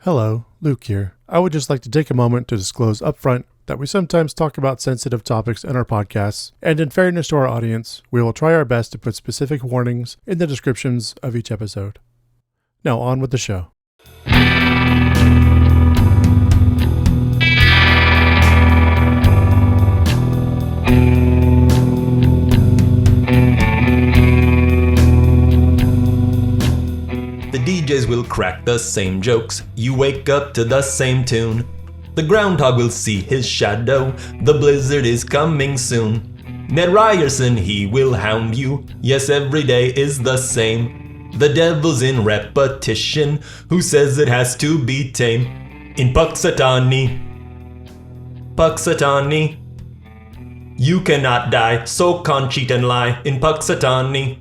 Hello, Luke here. I would just like to take a moment to disclose upfront that we sometimes talk about sensitive topics in our podcasts, and in fairness to our audience, we will try our best to put specific warnings in the descriptions of each episode. Now on with the show. The DJs will crack the same jokes, you wake up to the same tune. The groundhog will see his shadow, the blizzard is coming soon. Ned Ryerson, he will hound you, yes, every day is the same. The devil's in repetition, who says it has to be tame. In Puxatawny, you cannot die, so con cheat and lie. In Puxatawny,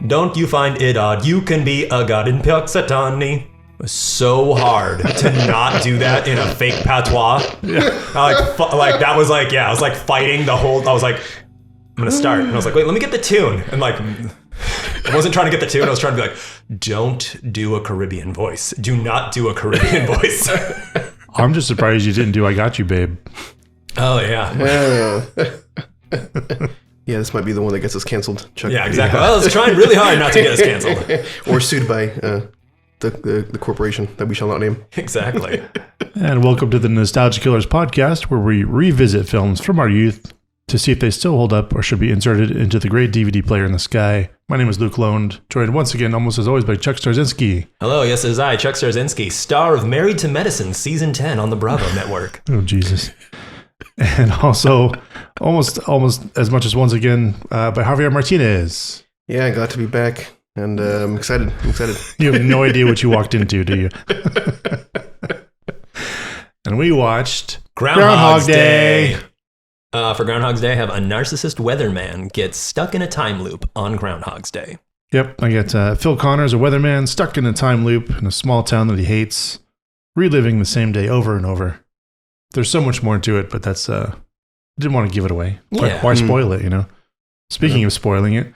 don't you find it odd? You can be a god in Puxatawny. It was so hard to not do that in a fake patois. Yeah. That was like, yeah, I was like fighting the whole, I was like, I'm gonna start. And I was like, wait, let me get the tune. And like, I wasn't trying to get the tune. I was trying to be like, don't do a Caribbean voice. Do not do a Caribbean voice. I'm just surprised you didn't do I Got You, Babe. Oh, yeah. Yeah, this might be the one that gets us canceled, Chuck. Yeah, exactly. Well, I was trying really hard not to get us canceled. Or sued by the corporation that we shall not name. Exactly. And welcome to the Nostalgia Killers podcast, where we revisit films from our youth to see if they still hold up or should be inserted into the great DVD player in the sky. My name is Luke Lone, joined once again, almost as always, by Chuck Starzinski. Hello, yes, it is I, Chuck Starzinski, star of Married to Medicine, Season 10 on the Bravo Network. Oh, Jesus. And also, almost as much as once again, by Javier Martinez. Yeah, glad to be back, and I'm excited. You have no idea what you walked into, do you? And we watched Groundhog Day. For Groundhog's Day, I have a narcissist weatherman gets stuck in a time loop on Groundhog's Day. Yep, I got Phil Connors, a weatherman, stuck in a time loop in a small town that he hates, reliving the same day over and over. There's so much more to it, but that's, didn't want to give it away. Why spoil it, you know? Speaking of spoiling it,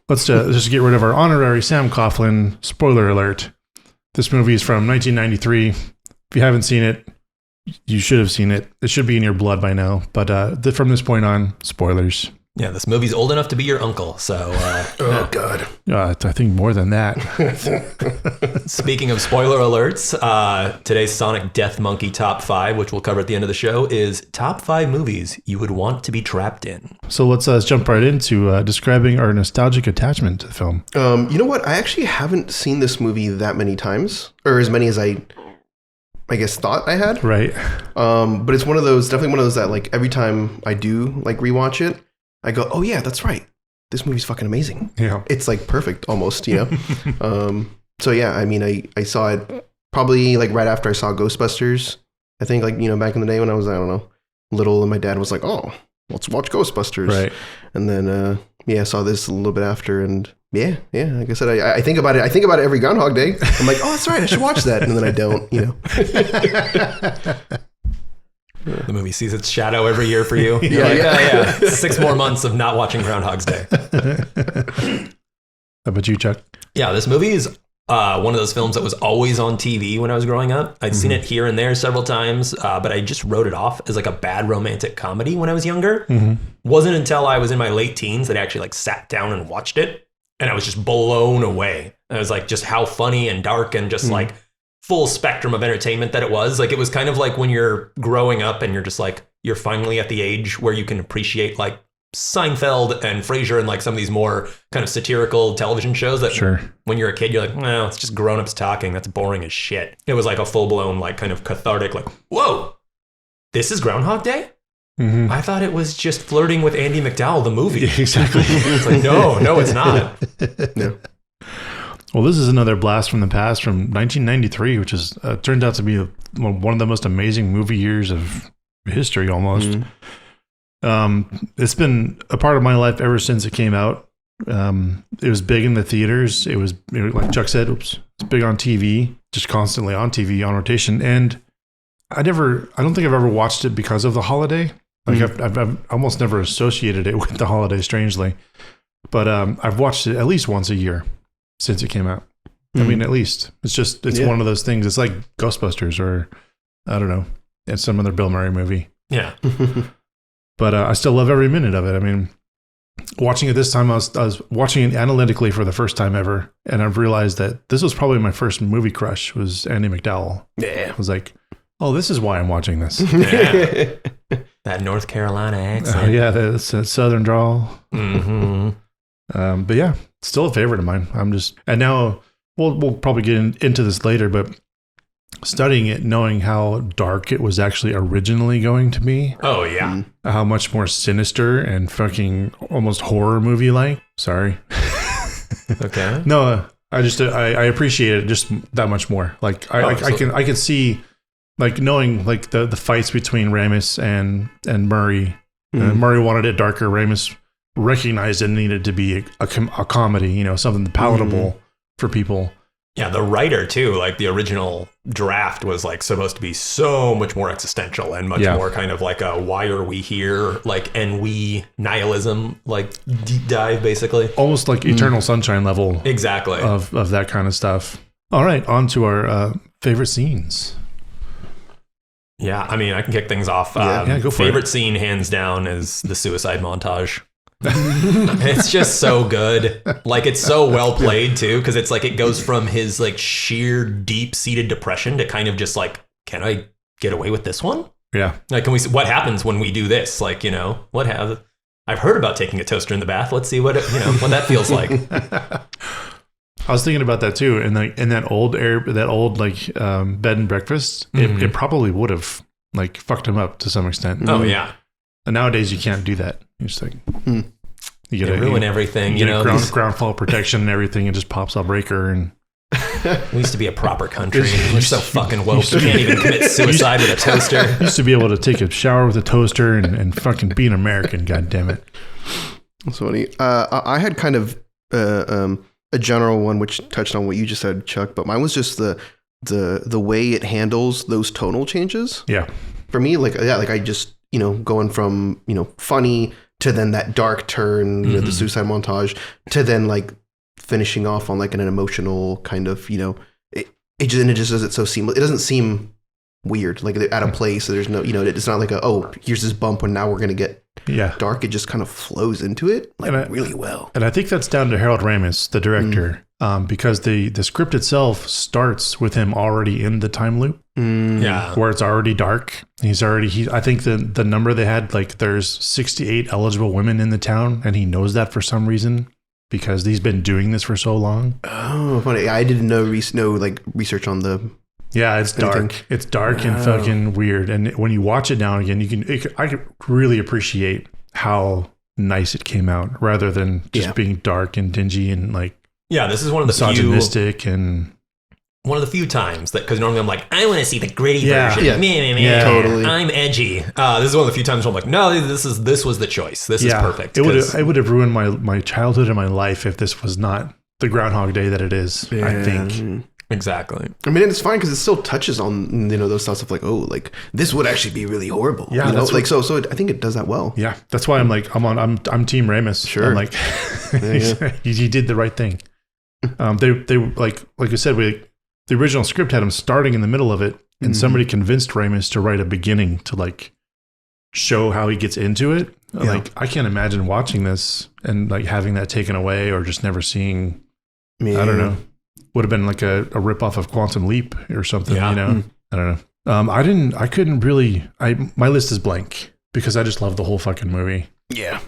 let's just get rid of our honorary Sam Coughlin spoiler alert. This movie is from 1993. If you haven't seen it, you should have seen it. It should be in your blood by now. But from this point on, spoilers. Yeah, this movie's old enough to be your uncle, so... oh, God. I think more than that. Speaking of spoiler alerts, today's Sonic Death Monkey Top 5, which we'll cover at the end of the show, is top 5 movies you would want to be trapped in. So let's jump right into describing our nostalgic attachment to the film. You know what? I actually haven't seen this movie that many times, or as many as I guess thought I had. Right. But it's definitely one of those that like every time I do like rewatch it, I go, oh yeah, that's right. This movie's fucking amazing. Yeah. It's like perfect almost, you know? So yeah, I mean, I saw it probably like right after I saw Ghostbusters. I think like, you know, back in the day when I was, I don't know, little, and my dad was like, oh, let's watch Ghostbusters. Right. And then, I saw this a little bit after, and yeah, like I said, I think about it. I think about it every Groundhog Day. I'm like, oh, that's right. I should watch that. And then I don't, you know? The movie sees its shadow every year for you. Yeah. 6 more months of not watching Groundhog's Day. How about you, Chuck? Yeah, this movie is one of those films that was always on TV when I was growing up. I'd seen it here and there several times, but I just wrote it off as like a bad romantic comedy when I was younger. Wasn't until I was in my late teens that I actually like sat down and watched it, and I was just blown away. I was like, just how funny and dark and just like full spectrum of entertainment that it was. Like, it was kind of like when you're growing up and you're just like, you're finally at the age where you can appreciate like Seinfeld and Frasier and like some of these more kind of satirical television shows that when you're a kid, you're like, no, it's just grown-ups talking. That's boring as shit. It was like a full-blown, like kind of cathartic, like, whoa, this is Groundhog Day? I thought it was just Flirting with Andy McDowell, the movie. Yeah, exactly. It's like, no, it's not. No. Well, this is another blast from the past from 1993, which is turned out to be one of the most amazing movie years of history almost. It's been a part of my life ever since it came out. It was big in the theaters. It was like Chuck said, it's big on TV, just constantly on TV, on rotation. And I don't think I've ever watched it because of the holiday. Like I've almost never associated it with the holiday, strangely. But I've watched it at least once a year since it came out. I mean, at least it's one of those things. It's like Ghostbusters or I don't know, it's some other Bill Murray movie. Yeah. But I still love every minute of it. I mean, watching it this time, I was watching it analytically for the first time ever. And I've realized that this was probably my first movie crush was Andy McDowell. Yeah. I was like, oh, this is why I'm watching this. Yeah. That North Carolina accent. Yeah, that's a Southern drawl. Mm-hmm. But yeah, still a favorite of mine. And now we'll probably get into this later, but studying it, knowing how dark it was actually originally going to be. Oh, yeah. How much more sinister and fucking almost horror movie like. Sorry. Okay. No, I appreciate it just that much more. Like I can see, like, knowing like the fights between Ramis and Murray. Murray wanted it darker. Ramis recognized it needed to be a comedy, something palatable for people. Yeah, the writer too, like the original draft was like supposed to be so much more existential and much more kind of like a why are we here, like ennui nihilism, like deep dive basically. Almost like Eternal Sunshine level. Exactly. Of that kind of stuff. All right, on to our favorite scenes. Yeah, I mean, I can kick things off. Go for it. Favorite scene, hands down, is the suicide montage. It's just so good. Like, it's so well played too, because it's like it goes from his like sheer deep-seated depression to kind of just like, can I get away with this one? Yeah. Like, what happens when we do this? Like, I've heard about taking a toaster in the bath. Let's see what that feels like. I was thinking about that too, and like in that old bed and breakfast, it probably would have like fucked him up to some extent. Oh yeah. And nowadays you can't do that. You just like you get ruin everything. You get ground fault protection and everything. It just pops a breaker. And we used to be a proper country. We're so fucking woke. You can't even commit suicide with a toaster. Used to be able to take a shower with a toaster and fucking be an American. God damn it. That's funny. I had kind of a general one which touched on what you just said, Chuck, but mine was just the way it handles those tonal changes. Yeah. For me, I just, going from, funny to then that dark turn, the suicide montage, to then like finishing off on like an emotional kind of, it just does it so seamless. It doesn't seem weird, like they're out of place. So there's no, it's not like here's this bump when now we're going to get dark. It just kind of flows into it really well. And I think that's down to Harold Ramis, the director, because the script itself starts with him already in the time loop. Yeah. Where it's already dark. I think the number they had, like there's 68 eligible women in the town, and he knows that for some reason because he's been doing this for so long. Oh, funny. I didn't know research on the... Yeah, it's dark. It's dark and fucking weird. And when you watch it now and again, I could really appreciate how nice it came out rather than just being dark and dingy and like this is one of the misogynistic and one of the few times that, because normally I'm like, I want to see the gritty version. Yeah, totally. I'm edgy. This is one of the few times where I'm like, no, this was the choice. This is perfect. It would have ruined my childhood and my life if this was not the Groundhog Day that it is. Yeah. I think. Exactly. I mean, it's fine because it still touches on those thoughts of like, oh, like this would actually be really horrible. Yeah, so I think it does that well. Yeah, that's why I'm like I'm Team Ramis. Sure, I'm like he did the right thing. They like I said, the original script had him starting in the middle of it, and somebody convinced Ramis to write a beginning to like show how he gets into it. Yeah. Like I can't imagine watching this and like having that taken away or just never seeing. I don't know. Would have been like a ripoff of Quantum Leap or something, I don't know. I couldn't really, my list is blank because I just love the whole fucking movie. Yeah.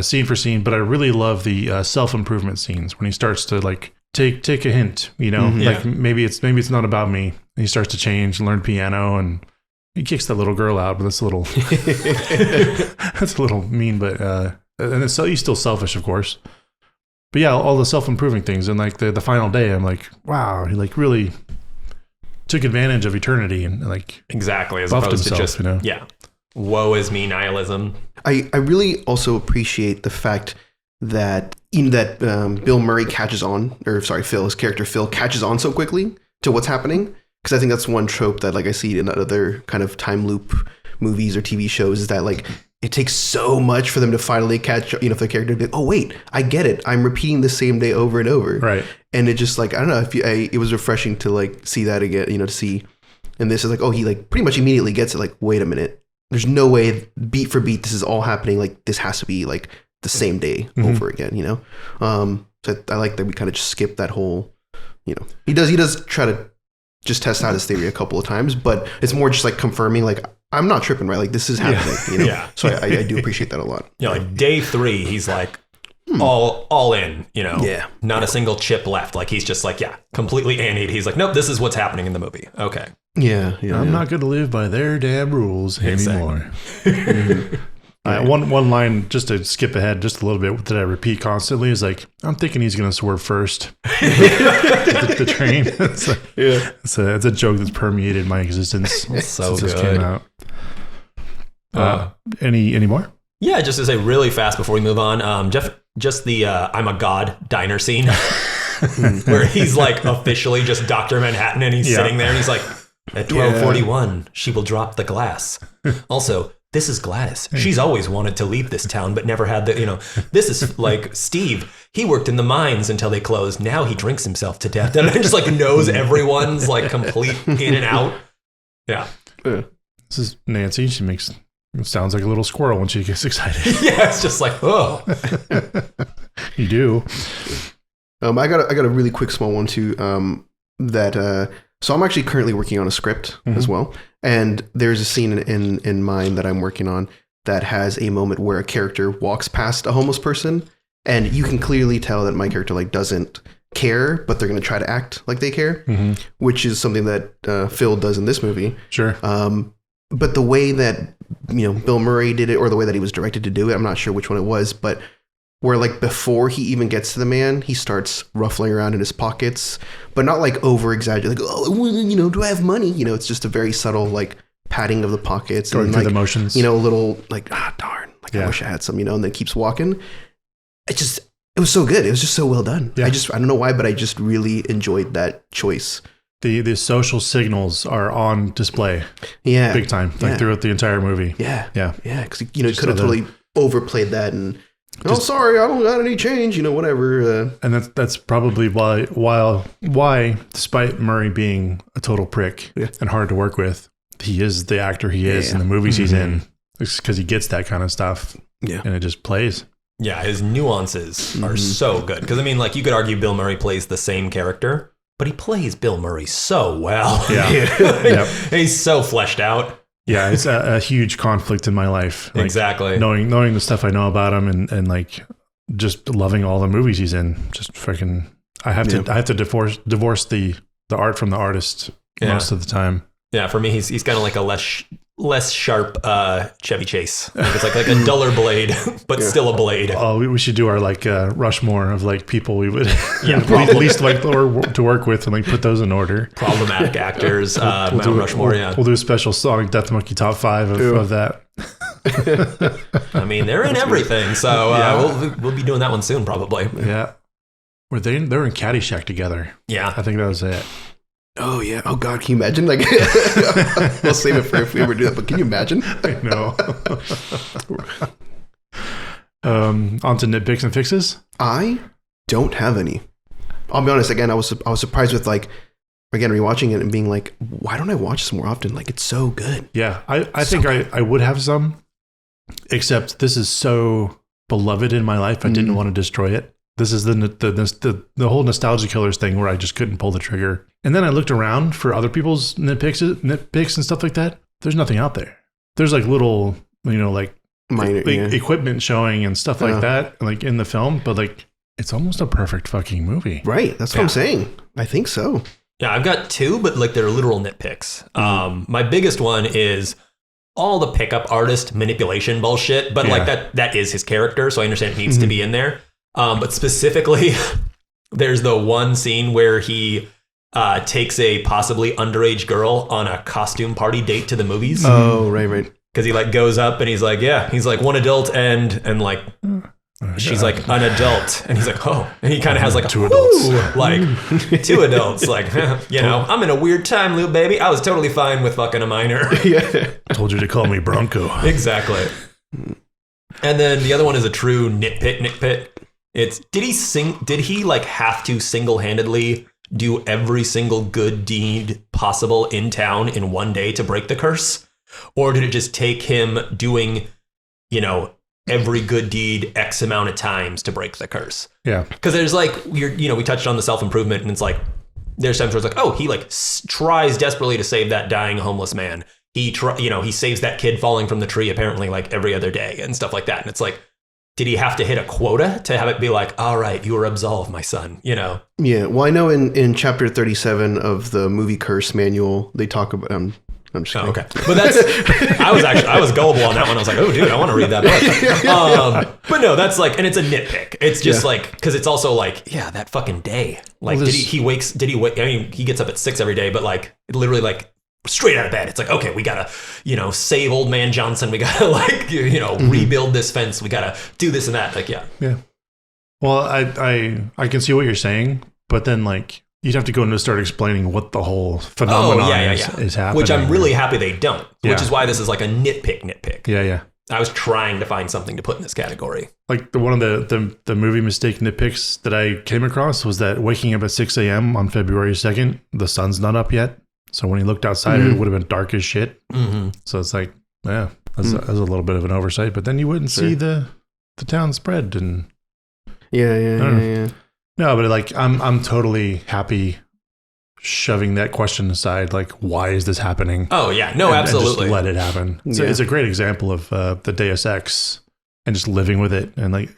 Scene for scene, but I really love the self-improvement scenes when he starts to like take a hint, like maybe it's not about me. And he starts to change and learn piano and he kicks that little girl out, but that's a little, that's a little mean, but, and it's he's still selfish, of course. But yeah, all the self-improving things and like the final day, I'm like, wow, he like really took advantage of eternity and like exactly as opposed himself, to just woe is me nihilism. I really also appreciate the fact that Bill Murray his character Phil catches on so quickly to what's happening, because I think that's one trope that like I see in other kind of time loop movies or TV shows is that like it takes so much for them to finally catch, for the character to be like, oh wait, I get it. I'm repeating the same day over and over. Right. And it just like, I don't know, it was refreshing to like see that again, to see. And this is like, oh, he like pretty much immediately gets it. Like, wait a minute. There's no way beat for beat this is all happening. Like this has to be like the same day over again, So I like that we kind of just skip that whole, he does try to just test out his theory a couple of times, but it's more just like confirming like, I'm not tripping, right? Like this is happening, Yeah. So I do appreciate that a lot. Yeah, like day 3, he's like all in, Yeah. Not a single chip left. Like he's just like, completely annied. He's like, nope, this is what's happening in the movie. Okay. Yeah. I'm not going to live by their damn rules anymore. Right. One line, just to skip ahead just a little bit, that I repeat constantly is like, I'm thinking he's going to swerve first. the train. It's a joke that's permeated my existence So since this good. came out. Any more? Yeah, just to say really fast before we move on, just the I'm a god diner scene where he's like officially just Dr. Manhattan and he's sitting there and he's like, at 12:41, she will drop the glass. Also, this is Gladys. She's always wanted to leave this town, but never had the, this is like Steve. He worked in the mines until they closed. Now he drinks himself to death. And just like knows everyone's like complete in and out. Yeah. This is Nancy. She sounds like a little squirrel when she gets excited. Yeah, it's just like, oh. You do. I got a really quick small one too. So I'm actually currently working on a script as well, and there's a scene in mine that I'm working on that has a moment where a character walks past a homeless person, and you can clearly tell that my character like doesn't care, but they're going to try to act like they care, which is something that Phil does in this movie. Sure. But the way that Bill Murray did it, or the way that he was directed to do it, I'm not sure which one it was, but where like before he even gets to the man, he starts ruffling around in his pockets, but not like over exaggerated, like, oh, do I have money? It's just a very subtle like patting of the pockets. Going and through like, the motions. a little like, darn, like I wish I had some, and then keeps walking. It was so good. It was just so well done. Yeah. I don't know why, but I just really enjoyed that choice. The social signals are on display. Yeah. Big time. Like throughout the entire movie. Yeah. Yeah. Yeah. Because, could have totally overplayed that and, sorry, I don't got any change, whatever. And that's probably why, despite Murray being a total prick and hard to work with, he is the actor he is in the movies he's in. It's because he gets that kind of stuff. Yeah. And it just plays. Yeah, his nuances are so good. Because, you could argue Bill Murray plays the same character, but he plays Bill Murray so well. Yeah. He's so fleshed out. Yeah, it's a huge conflict in my life. Exactly. Knowing the stuff I know about him and like just loving all the movies he's in. Just freaking, I have to divorce the art from the artist most of the time. Yeah, for me, he's kind of like a less sharp Chevy Chase. It's like a duller blade, but still a blade. Oh, we should do our Rushmore of like people we would at least like to work with and like put those in order. Problematic actors, Mount Rushmore. We'll do a special Sonic Death Monkey top 5 of that. They're in everything, so we'll be doing that one soon, probably. Yeah, they're in Caddyshack together. Yeah, I think that was it. Oh yeah. Oh God, can you imagine? Like, we'll save it for if we ever do that. But can you imagine? I know. On to nitpicks and fixes. I don't have any. I'll be honest. Again, I was surprised with rewatching it and being like, why don't I watch this more often? Like, it's so good. Yeah, I think I would have some, except this is so beloved in my life. I didn't want to destroy it. This is the whole nostalgia killers thing where I just couldn't pull the trigger. And then I looked around for other people's nitpicks and stuff like that. There's nothing out there. There's like little, minor equipment showing and stuff like that, like in the film, but like it's almost a perfect fucking movie. Right. That's what I'm saying. I think so. Yeah, I've got 2, but like they're literal nitpicks. My biggest one is all the pickup artist manipulation bullshit, but like that is his character, so I understand it needs to be in there. But specifically, there's the one scene where he takes a possibly underage girl on a costume party date to the movies. Oh, right. Because he like goes up and he's like, one adult and like she's like an adult, and he's like, oh, and he kind of has like 2 adults, like 2 adults, like I'm in a weird time loop, baby. I was totally fine with fucking a minor. Yeah, I told you to call me Bronco. Exactly. And then the other one is a true nitpick. It's did he like have to single-handedly do every single good deed possible in town in one day to break the curse? Or did it just take him doing, every good deed X amount of times to break the curse? Yeah. Because there's like, we touched on the self-improvement, and it's like, there's times where it's like, oh, he like tries desperately to save that dying homeless man. He saves that kid falling from the tree apparently like every other day and stuff like that. And it's like, did he have to hit a quota to have it be like, all right, you are absolved, my son, Yeah. Well, I know in chapter 37 of the movie Curse manual, they talk about, I'm just kidding. Okay. But I was gullible on that one. I was like, oh dude, I want to read that book. But no, that's like, and it's a nitpick. It's just like, cause it's also like, yeah, that fucking day. Like, he gets up at 6 every day, but like literally like straight out of bed. It's like, okay, we gotta, save old man Johnson. We gotta like, rebuild this fence. We gotta do this and that. Like, yeah. Yeah. Well, I can see what you're saying, but then like, you'd have to go into start explaining what the whole phenomenon is happening. Which I'm really happy they don't. Yeah. Which is why this is like a nitpick. Yeah. I was trying to find something to put in this category. Like one of the movie mistake nitpicks that I came across was that waking up at 6 a.m. on February 2nd, the sun's not up yet. So when he looked outside, it would have been dark as shit. Mm-hmm. So it's like, yeah, that's a little bit of an oversight. But then you wouldn't see the town spread. And yeah. No, but like I'm totally happy shoving that question aside. Like, why is this happening? Oh yeah, no, absolutely. And just let it happen. So it's a great example of the Deus Ex and just living with it and like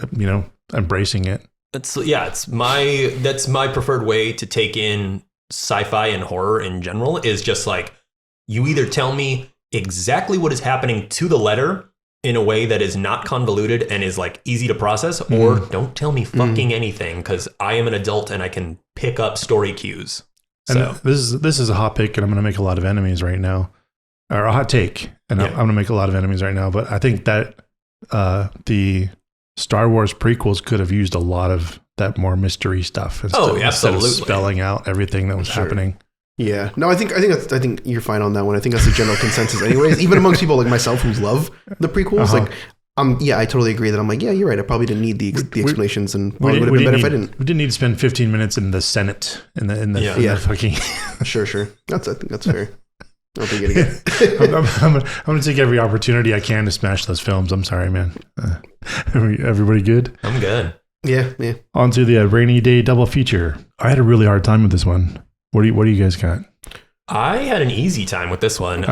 embracing it. That's my preferred way to take in sci-fi and horror in general. Is just like, you either tell me exactly what is happening to the letter in a way that is not convoluted and is like easy to process, or don't tell me fucking anything, because I am an adult and I can pick up story cues. So and this is a hot pick, and I'm going to make a lot of enemies right now, or a hot take, and I'm going to make a lot of enemies right now. But I think that the Star Wars prequels could have used a lot of that more mystery stuff instead of spelling out everything that was happening. Yeah, no, I think you're fine on that one. I think that's the general consensus, anyways. Even amongst people like myself who love the prequels, like, I totally agree that I'm like, yeah, you're right. I probably didn't need the explanations, and probably would have been better if I didn't. We didn't need to spend 15 minutes in the Senate in the fucking. Sure. I think that's fair. I'll take it again. I'm going to take every opportunity I can to smash those films. I'm sorry, man. Everybody good? I'm good. Yeah. On to the rainy day double feature. I had a really hard time with this one. What do you guys got? I had an easy time with this one.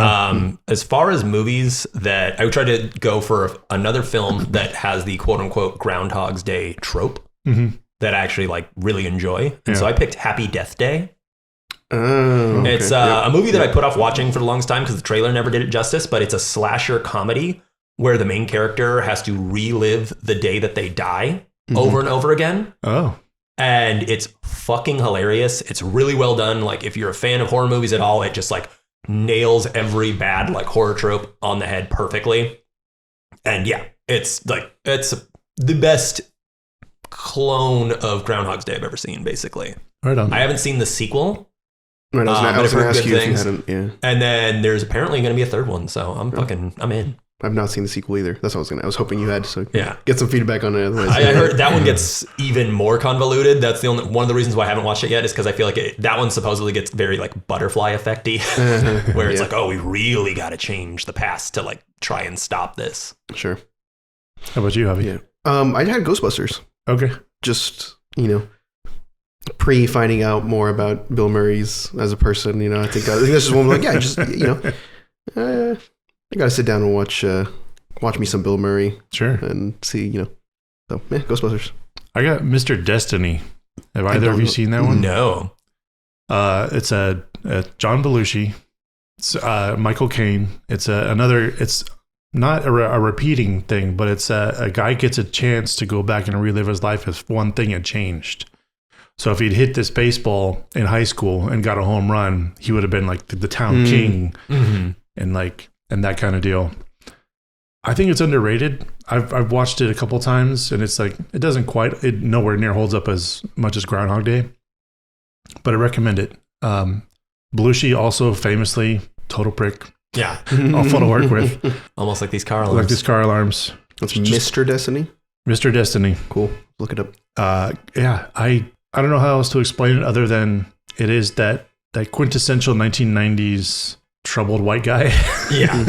As far as movies that I would try to go for another film that has the quote unquote Groundhog's Day trope that I actually like really enjoy. And so I picked Happy Death Day. Oh, okay. It's a movie that I put off watching for the longest time because the trailer never did it justice, but it's a slasher comedy where the main character has to relive the day that they die over and over again. Oh. And it's fucking hilarious. It's really well done. Like, if you're a fan of horror movies at all, it just like nails every bad like horror trope on the head perfectly. And yeah, it's the best clone of Groundhog's Day I've ever seen, basically. Right on. I haven't seen the sequel. Right, I was going to ask you if you hadn't. Yeah. And then there's apparently going to be a third one, so I'm in. I've not seen the sequel either. That's what I was hoping you had, so yeah, get some feedback on it. Otherwise, I heard that one gets even more convoluted. That's one of the reasons why I haven't watched it yet, is because I feel like that one supposedly gets very like butterfly effecty, where it's like, oh, we really got to change the past to like try and stop this. Sure. How about you, Javi? Yeah. I had Ghostbusters. Okay. Just pre finding out more about Bill Murray's as a person. I think this is one like, yeah, just I gotta sit down and watch me some Bill Murray. Sure. And see, so yeah, Ghostbusters. I got Mr. Destiny. Have either of you seen that one? No. It's a John Belushi. It's Michael Caine. It's it's not a repeating thing, but it's a guy gets a chance to go back and relive his life if one thing had changed. So if he'd hit this baseball in high school and got a home run, he would have been like the town king and that kind of deal. I think it's underrated. I've watched it a couple times, and it's like it nowhere near holds up as much as Groundhog Day, but I recommend it. Belushi also famously total prick Yeah. All fun to work with. Almost like these car alarms. Like these car alarms. That's Mr. Destiny. Mr. Destiny. Cool. Look it up. Yeah, I don't know how else to explain it other than it is that quintessential 1990s troubled white guy. Yeah.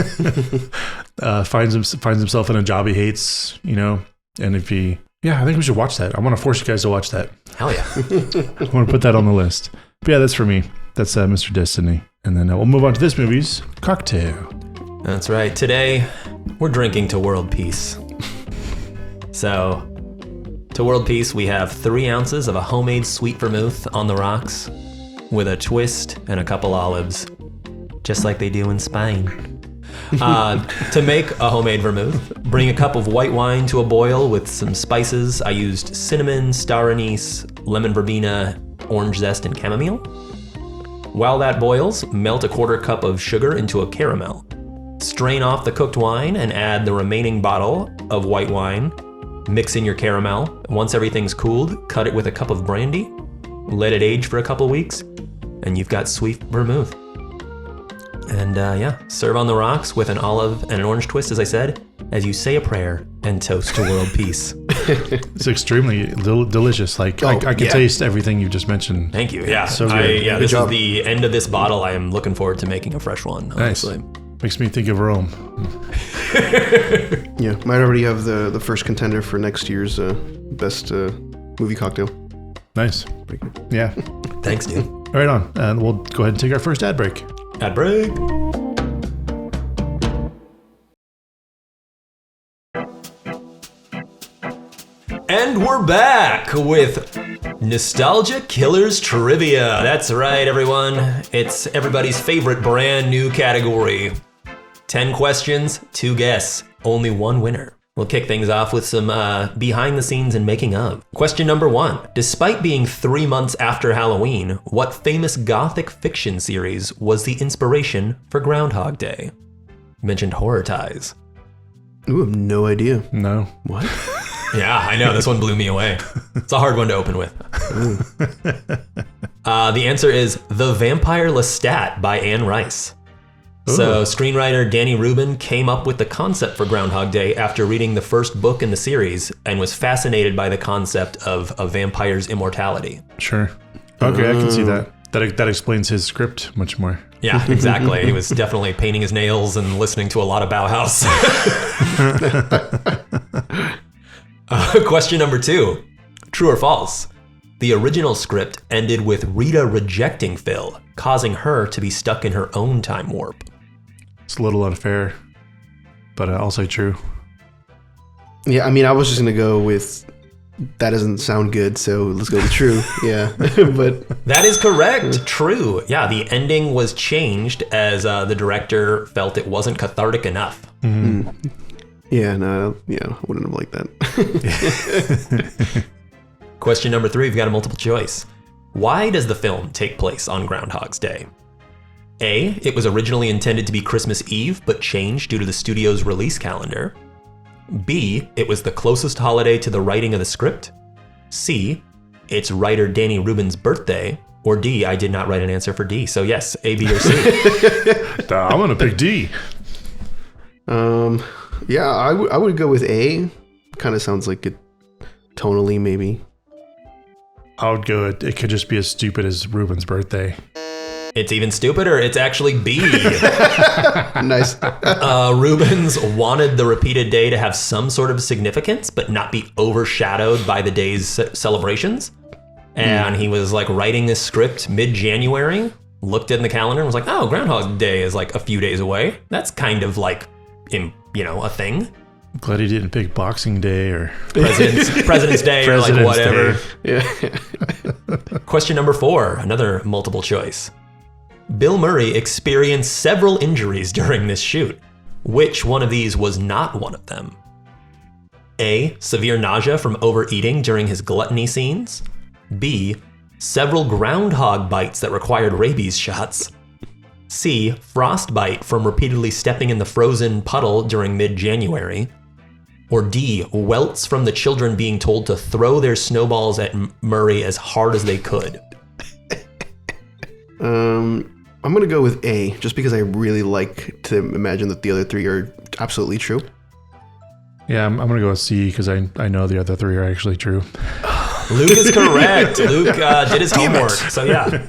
Finds himself in a job he hates, and if I think we should watch that. I want to force you guys to watch that. Hell yeah. I want to put that on the list. But yeah, that's for me. That's Mr. Destiny. And then we'll move on to this movie's Cocktail. That's right. Today, we're drinking to world peace. So, to world peace, we have 3 ounces of a homemade sweet vermouth on the rocks with a twist and a couple olives, just like they do in Spain. To make a homemade vermouth, bring a cup of white wine to a boil with some spices. I used cinnamon, star anise, lemon verbena, orange zest, and chamomile. While that boils, melt a 1/4 cup of sugar into a caramel. Strain off the cooked wine and add the remaining bottle of white wine. Mix in your caramel. Once everything's cooled, cut it with a cup of brandy. Let it age for a couple weeks, and you've got sweet vermouth. And serve on the rocks with an olive and an orange twist, as I said, as you say a prayer and toast to world peace. It's extremely delicious. I can taste everything you just mentioned. Thank you. Yeah. So good. This is the end of this bottle. I am looking forward to making a fresh one, honestly. Nice. Makes me think of Rome. Yeah, might already have the first contender for next year's best movie cocktail. Nice. Pretty good. Yeah. Thanks, dude. Right on. And we'll go ahead and take our first ad break. Ad break. And we're back with Nostalgia Killers Trivia. That's right, everyone. It's everybody's favorite brand new category. 10 questions, 2 guess, only 1 winner. We'll kick things off with some behind the scenes and making of. Question number 1. Despite being 3 months after Halloween, what famous gothic fiction series was the inspiration for Groundhog Day? You mentioned Horror Ties. Ooh, I have no idea. No. What? Yeah, I know. This one blew me away. It's a hard one to open with. The answer is The Vampire Lestat by Anne Rice. Ooh. So screenwriter Danny Rubin came up with the concept for Groundhog Day after reading the first book in the series and was fascinated by the concept of a vampire's immortality. Sure. Okay, I can see that. That explains his script much more. Yeah, exactly. He was definitely painting his nails and listening to a lot of Bauhaus. Question number 2. True or false? The original script ended with Rita rejecting Phil, causing her to be stuck in her own time warp. It's a little unfair, but I'll say true. Yeah, I mean, I was just going to go with that doesn't sound good, so let's go with true. Yeah, but that is correct. True. Yeah, the ending was changed as the director felt it wasn't cathartic enough. Mm-hmm. Yeah, no, I wouldn't have liked that. Question number 3, we've got a multiple choice. Why does the film take place on Groundhog's Day? A, it was originally intended to be Christmas Eve, but changed due to the studio's release calendar. B, it was the closest holiday to the writing of the script. C, it's writer Danny Rubin's birthday. Or D, I did not write an answer for D. So yes, A, B, or C. I'm going to pick D. Yeah, I would go with A. Kind of sounds like it tonally, maybe. I would go, it could just be as stupid as Ruben's birthday. It's even stupider. It's actually B. Nice. Rubens wanted the repeated day to have some sort of significance, but not be overshadowed by the day's celebrations. And he was like writing this script mid-January, looked in the calendar and was like, oh, Groundhog Day is like a few days away. That's kind of like, a thing. I'm glad he didn't pick Boxing Day or President's Day or like whatever. Yeah. Question number 4, another multiple choice. Bill Murray experienced several injuries during this shoot. Which one of these was not one of them? A, severe nausea from overeating during his gluttony scenes. B, several groundhog bites that required rabies shots. C, frostbite from repeatedly stepping in the frozen puddle during mid-January. Or D, welts from the children being told to throw their snowballs at Murray as hard as they could. I'm going to go with A, just because I really like to imagine that the other three are absolutely true. Yeah, I'm going to go with C because I know the other three are actually true. Luke is correct. Luke did his homework. So yeah.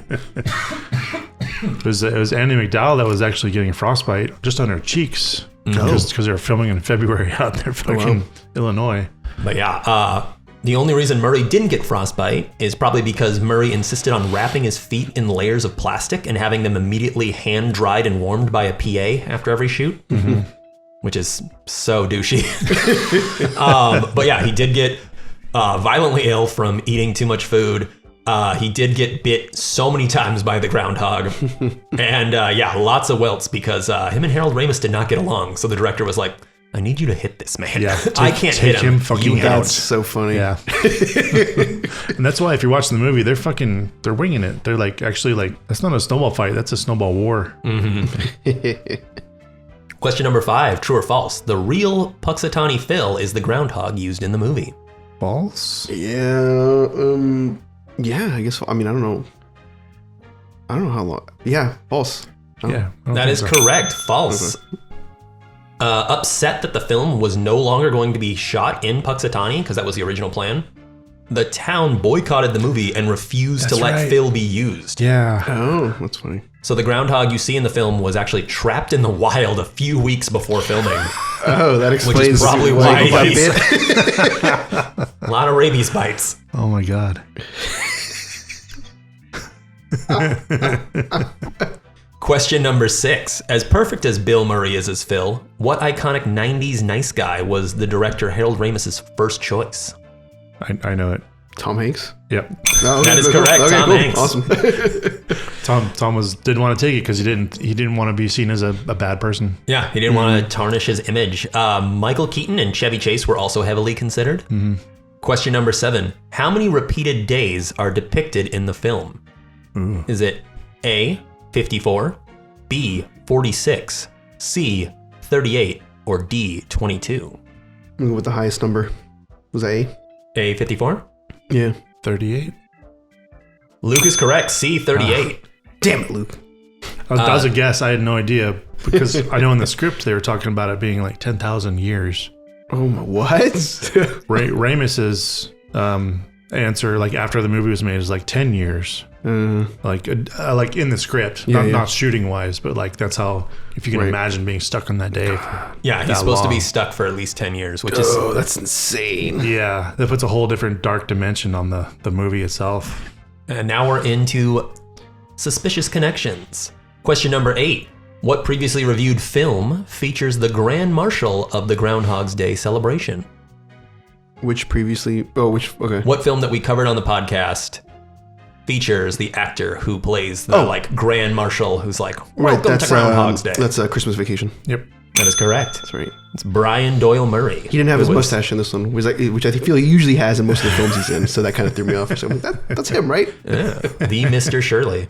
It was Andy McDowell that was actually getting frostbite just on her cheeks because they were filming in February out there fucking Illinois. But yeah, the only reason Murray didn't get frostbite is probably because Murray insisted on wrapping his feet in layers of plastic and having them immediately hand dried and warmed by a PA after every shoot, which is so douchey. But yeah, he did get violently ill from eating too much food. He did get bit so many times by the groundhog. And lots of welts because him and Harold Ramis did not get along. So the director was like, I need you to hit this man. Yeah, I can't hit him. Fucking That's so funny. Yeah. And that's why if you're watching the movie, they're winging it. They're like, actually like, that's not a snowball fight. That's a snowball war. Question number 5, true or false? The real Puxatawny Phil is the groundhog used in the movie. False? Yeah. Yeah, I guess. I mean, I don't know how long. Yeah, false. Yeah. That is correct. False. Okay. Upset that the film was no longer going to be shot in Puxatawny, because that was the original plan, the town boycotted the movie and refused to let Phil be used. Yeah. Oh, that's funny. So the groundhog you see in the film was actually trapped in the wild a few weeks before filming. Oh, that explains. Which is probably why a lot of rabies bites. Oh my God. Question number 6. As perfect as Bill Murray is as Phil, what iconic 90s nice guy was the director Harold Ramis' first choice? I know it. Tom Hanks? Yep. Oh, that is correct. Okay, Tom Hanks. Awesome. Tom didn't want to take it because he didn't want to be seen as a bad person. Yeah, he didn't want to tarnish his image. Michael Keaton and Chevy Chase were also heavily considered. Mm-hmm. Question number 7. How many repeated days are depicted in the film? Ooh. Is it A, 54, B, 46, C, 38, or D, 22? With the highest number. Was A? A, 54? Yeah. 38. Luke is correct. C, 38. Damn it, Luke. That was a guess. I had no idea because I know in the script they were talking about it being like 10,000 years. Oh my, what? Ramis's answer, like after the movie was made, is like 10 years. Like in the script, not shooting wise, but like that's how, if you can imagine being stuck on that day. Yeah, he's supposed to be stuck for at least 10 years, which is... that's insane. Yeah, that puts a whole different dark dimension on the movie itself. And now we're into suspicious connections. Question number 8. What previously reviewed film features the Grand Marshal of the Groundhog's Day celebration? Okay. What film that we covered on the podcast features the actor who plays the Grand Marshal who's like, welcome to Groundhog's Day. That's a Christmas Vacation. Yep. That is correct. That's right. It's Brian Doyle Murray. He didn't have his mustache in this one, which I feel he usually has in most of the films he's in, so that kind of threw me off. So that's him, right? Yeah, the Mr. Shirley.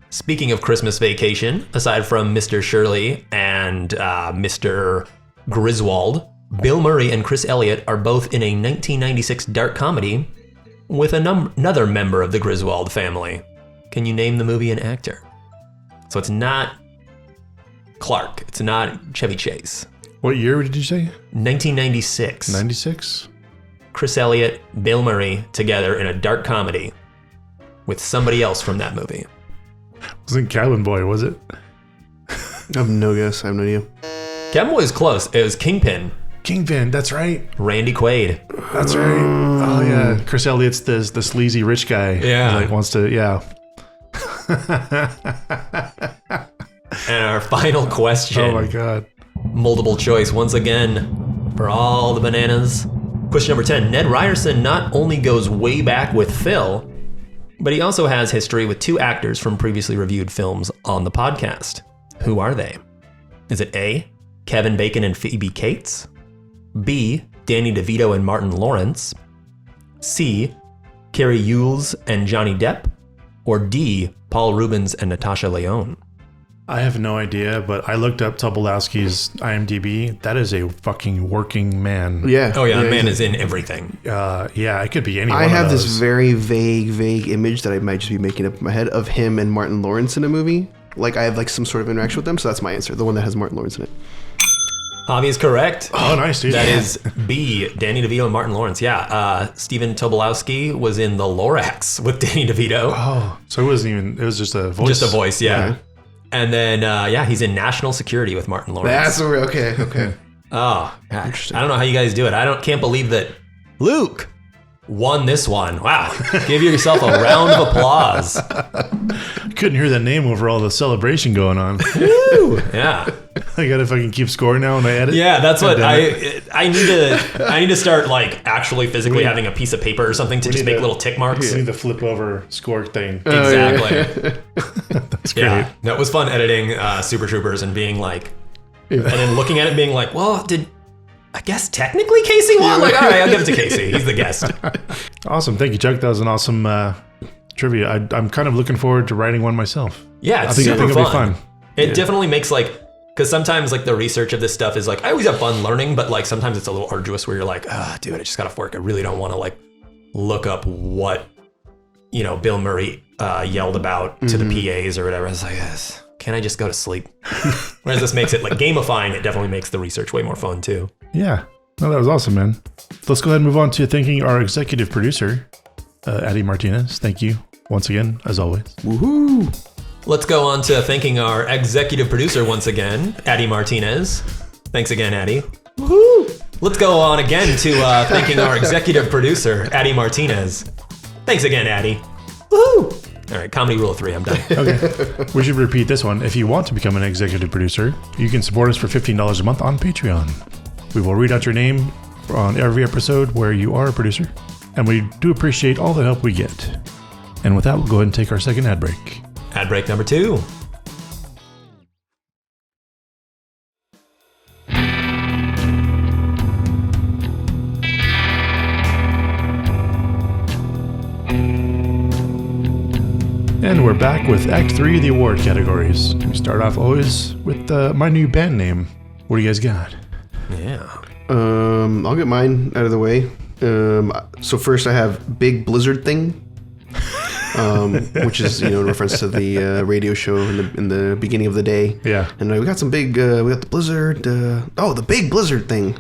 Speaking of Christmas Vacation, aside from Mr. Shirley and Mr. Griswold, Bill Murray and Chris Elliott are both in a 1996 dark comedy with another member of the Griswold family. Can you name the movie and actor? So it's not Clark. It's not Chevy Chase. What year did you say? 1996. 96? Chris Elliott, Bill Murray together in a dark comedy with somebody else from that movie. It wasn't Cabin Boy, was it? I have no guess. I have no idea. Cabin Boy is close. It was Kingpin. Kingpin, that's right. Randy Quaid. That's right. Oh yeah, Chris Elliott's the sleazy rich guy. Yeah, like wants to. Yeah. And our final question. Oh my God. Multiple choice once again for all the bananas. Question number 10. Ned Ryerson not only goes way back with Phil, but he also has history with 2 actors from previously reviewed films on the podcast. Who are they? Is it A, Kevin Bacon and Phoebe Cates? B, Danny DeVito and Martin Lawrence? C, Carrie Yules and Johnny Depp? Or D, Paul Rubens and Natasha Lyonne? I have no idea, but I looked up Tobolowsky's IMDb. That is a fucking working man. Yeah. Oh yeah, that man is in everything. Yeah, it could be anyone. I have this very vague image that I might just be making up in my head of him and Martin Lawrence in a movie. like I have like some sort of interaction with them. So that's my answer. The one that has Martin Lawrence in it. Javi is correct. Oh, nice, dude. That is B, Danny DeVito and Martin Lawrence. Yeah. Stephen Tobolowsky was in The Lorax with Danny DeVito. Oh, so it was just a voice. Just a voice, yeah. Okay. And then, he's in National Security with Martin Lawrence. That's okay. Oh, gosh. I don't know how you guys do it. Can't believe that Luke won this one. Wow. Give yourself a round of applause. Couldn't hear that name over all the celebration going on. Woo! Yeah. I gotta fucking keep score now when I edit. Yeah, that's what I need to start like actually physically having a piece of paper or something to just make little tick marks. You need the flip over score thing. Exactly. That's great. Yeah. No, it was fun editing Super Troopers and being like, and then looking at it being like, well, I guess technically Casey won? Like, all right, I'll give it to Casey. He's the guest. Awesome. Thank you, Chuck. That was an awesome trivia. I'm kind of looking forward to writing one myself. Yeah, it's I think super it'll fun. be fun. It definitely makes because sometimes like the research of this stuff is like, I always have fun learning, but like sometimes it's a little arduous where you're like, dude, I just got off work. I really don't want to like look up what, Bill Murray yelled about to the PAs or whatever. I was like, yes. Can I just go to sleep? Whereas this makes it like gamifying. It definitely makes the research way more fun too. Yeah. No, that was awesome, man. Let's go ahead and move on to thanking our executive producer, Addie Martinez. Thank you once again, as always. Woohoo! Let's go on to thanking our executive producer once again, Addie Martinez. Thanks again, Addie. Woohoo! Let's go on again to thanking our executive producer, Addie Martinez. Thanks again, Addie. Woohoo! All right, comedy rule 3, I'm done. Okay. We should repeat this one. If you want to become an executive producer, you can support us for $15 a month on Patreon. We will read out your name on every episode where you are a producer, and we do appreciate all the help we get. And with that, we'll go ahead and take our second ad break. Ad break number 2. And we're back with Act 3 of the award categories. We start off always with my new band name. What do you guys got? Yeah. I'll get mine out of the way. So first I have Big Blizzard Thing, which is in reference to the radio show in the beginning of the day. Yeah. And we got some big. We got the Blizzard. The Big Blizzard Thing.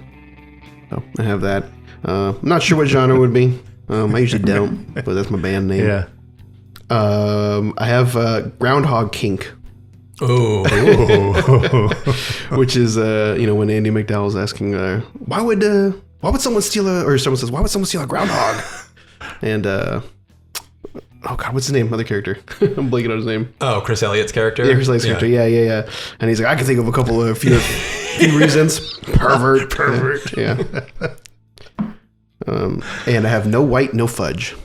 Oh, I have that. I'm not sure what genre it would be. I usually don't, but that's my band name. Yeah. I have Groundhog Kink. Oh. Which is when Andy McDowell's asking why would someone steal or someone says why would someone steal a groundhog? And oh god, what's his name? Other character. I'm blanking on his name. Oh, Chris Elliott's character? Yeah, Chris Elliott's character. Yeah. And he's like, I can think of a couple of few reasons. Pervert. Yeah. And I have No White, No Fudge.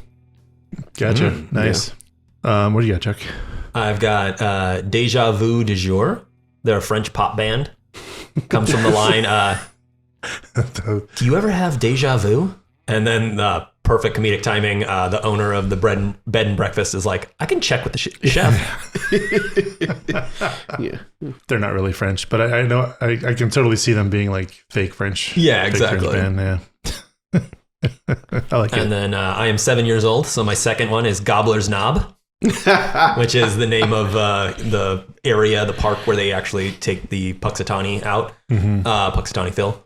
Gotcha. Nice. Yeah. What do you got, Chuck? I've got Deja Vu de Jour. They're a French pop band. Comes from the line, do you ever have deja vu? And then perfect comedic timing, the owner of the bed and breakfast is like, I can check with the chef. Yeah. They're not really French, but I know I can totally see them being like fake French. Yeah, fake exactly. French band, yeah. I like it. And then I am 7 years old, so my second one is Gobbler's Knob. Which is the name of the area, the park where they actually take the Puxatawny out, Puxatawny Phil.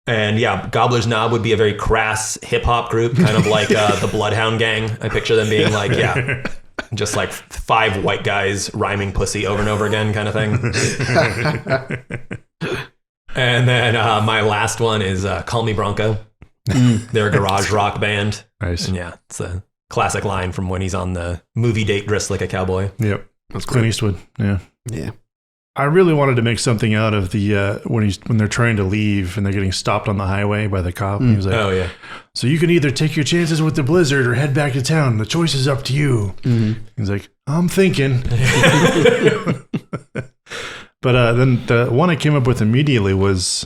And yeah, Gobbler's Knob would be a very crass hip hop group, kind of like the Bloodhound Gang. I picture them being like, just like 5 white guys rhyming pussy over and over again kind of thing. And then my last one is Call Me Bronco. They're a garage rock band. Nice. And yeah, it's a classic line from when he's on the movie date dressed like a cowboy. Yep. That's Clint Eastwood. Yeah. Yeah. I really wanted to make something out of the when they're trying to leave and they're getting stopped on the highway by the cop. He was like, "Oh yeah, so you can either take your chances with the blizzard or head back to town. The choice is up to you." He's like, "I'm thinking." But then the one I came up with immediately was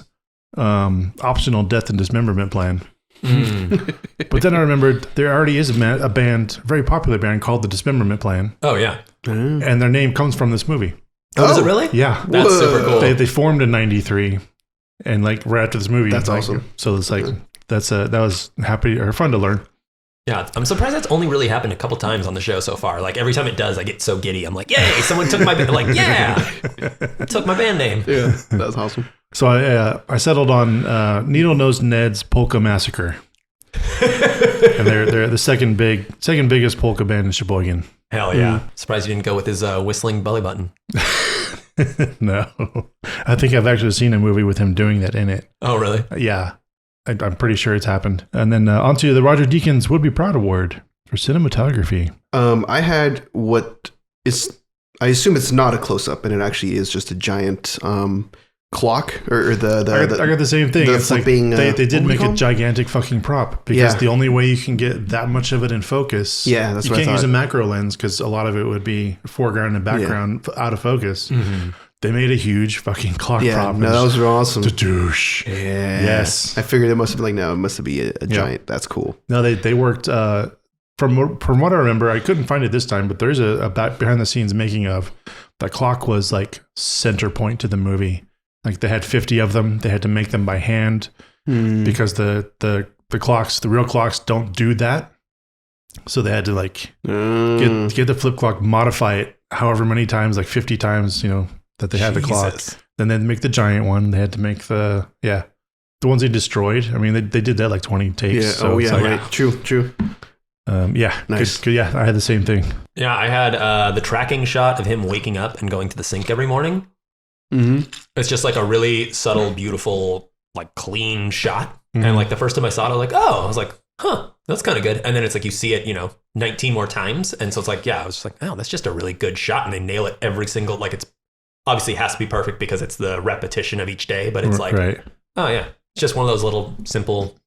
optional death and dismemberment plan. But then I remembered there already is a band, a very popular band called the Dismemberment Plan. Oh yeah, and their name comes from this movie. Oh, is it really? Yeah. That's super cool. They formed in 93 and like right after this movie. That's awesome. So it's like, that was happy or fun to learn. Yeah, I'm surprised that's only really happened a couple times on the show so far. Like every time it does, I get so giddy. I'm like, yay, someone took my like, yeah, took my band name. Yeah, that's awesome. So I settled on Needle Nose Ned's Polka Massacre, and they're the second biggest polka band in Sheboygan. Hell yeah! Surprised you didn't go with his whistling belly button. No, I think I've actually seen a movie with him doing that in it. Oh really? Yeah. I'm pretty sure it's happened. And then onto the Roger Deakins Would Be Proud Award for cinematography. I had what is, I assume it's not a close-up, and it actually is just a giant clock, or I got the same thing. It's flipping, like they did make a gigantic fucking prop, because the only way you can get that much of it in focus, that's you what can't use a macro lens, because a lot of it would be foreground and background out of focus. Mm-hmm. They made a huge fucking clock prop. No, that was awesome. The douche. Yeah. Yes. I figured it must have been like, no, it must be a giant. That's cool. No, they worked, from what I remember, I couldn't find it this time, but there's a behind the scenes making of. The clock was like center point to the movie. Like they had 50 of them. They had to make them by hand because the clocks, the real clocks don't do that. So they had to like get the flip clock, modify it however many times, like 50 times, that they had the clock. Then they'd make the giant one. They had to make the ones they destroyed. I mean, they did that like 20 takes. Yeah. So right. True. Nice. Good. Yeah, I had the same thing. Yeah, I had the tracking shot of him waking up and going to the sink every morning. Mm-hmm. It's just like a really subtle, beautiful, like clean shot. Mm-hmm. And like the first time I saw it, I was like, huh, that's kind of good. And then it's like you see it, 19 more times. And so it's like, I was just like, oh, that's just a really good shot. And they nail it every single, like it's obviously has to be perfect because it's the repetition of each day. But it's like, oh yeah, it's just one of those little simple,